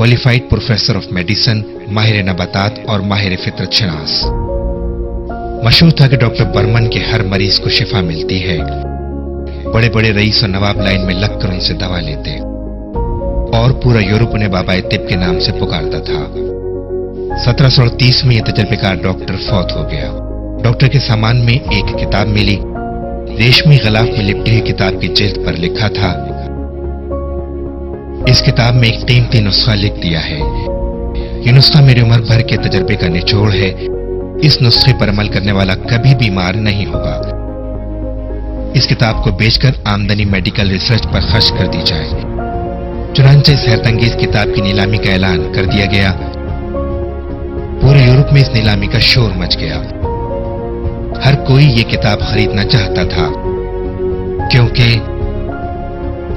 Qualified professor of medicine, माहिर नबातात और माहिर फितरत शनास। मशहूर था कि डॉक्टर बर्मन के हर मरीज को शिफा मिलती है। बड़े बड़े रईस और नवाब लाइन में लगकर उनसे दवा लेते और पूरा यूरोप उन्हें बाबा तिब के नाम से पुकारता था। 1730 में यह तजर्बेकार डॉक्टर फौत हो गया। डॉक्टर के सामान में एक किताब मिली। रेशमी गलाफ में लिपटी हुई किताब की जिल्द पर लिखा था, इस किताब में एक कीमती नुस्खा लिख दिया है। यह नुस्खा मेरी उम्र भर के तजर्बे का निचोड़ है। इस नुस्खे पर अमल करने वाला कभी बीमार नहीं होगा। इस किताब को बेचकर आमदनी मेडिकल रिसर्च पर खर्च कर दी जाए। चुनांचे इस हैरतंगेज किताब की नीलामी का ऐलान कर दिया गया। पूरे यूरोप में इस नीलामी का शोर मच गया। हर कोई ये किताब खरीदना चाहता था, क्योंकि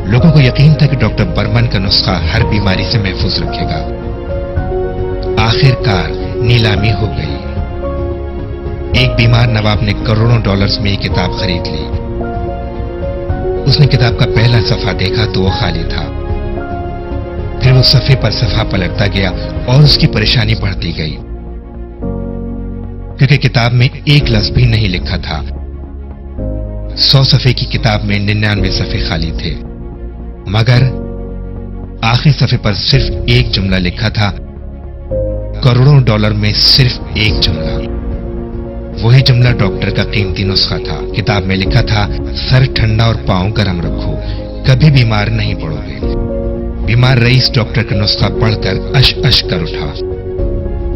लोगों को यकीन था कि डॉक्टर बर्मन का नुस्खा हर बीमारी से महफूज रखेगा। आखिरकार नीलामी हो गई। एक बीमार नवाब ने करोड़ों डॉलर्स में ये किताब खरीद ली। उसने किताब का पहला सफा देखा तो वो खाली था। फिर वो सफे पर सफा पलटता गया और उसकी परेशानी बढ़ती गई, क्योंकि किताब में एक लफ्ज भी नहीं लिखा था। 100 सफे की किताब में 99 सफे खाली थे, मगर आखिरी सफे पर सिर्फ एक जुमला लिखा था। करोड़ों डॉलर में सिर्फ एक जुमला। वही जुमला डॉक्टर का कीमती नुस्खा था। किताब में लिखा था, सर ठंडा और पांव गर्म रखो, कभी बीमार नहीं पड़ोगे। बीमार रईस डॉक्टर का नुस्खा पढ़कर अश अश कर उठा।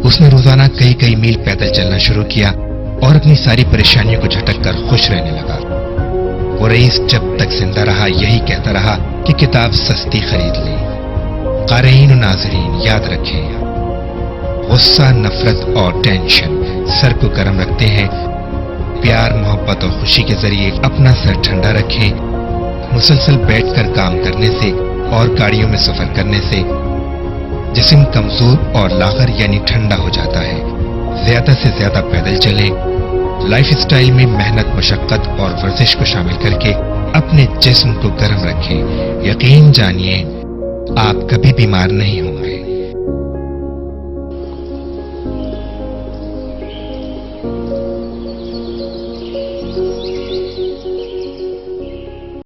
उसने रोजाना कई कई मील पैदल चलना शुरू किया और अपनी सारी परेशानियों को झटक कर खुश रहने लगा। वो रईस जब तक जिंदा रहा यही कहता रहा कि किताब सस्ती खरीद ली। क़ारीन और नाज़रीन याद रखें, गुस्सा, नफरत और टेंशन सर को गर्म रखते हैं। प्यार, मोहब्बत और खुशी के जरिए अपना सर ठंडा रखें। मुसलसल बैठकर काम करने से और गाड़ियों में सफर करने से जिस्म कमजोर और लागर यानी ठंडा हो जाता है। ज्यादा से ज्यादा पैदल चलें। लाइफ स्टाइल में मेहनत, मशक्कत और वर्जिश को शामिल करके अपने जिस्म को गर्म रखें। यकीन जानिए, आप कभी बीमार नहीं होंगे।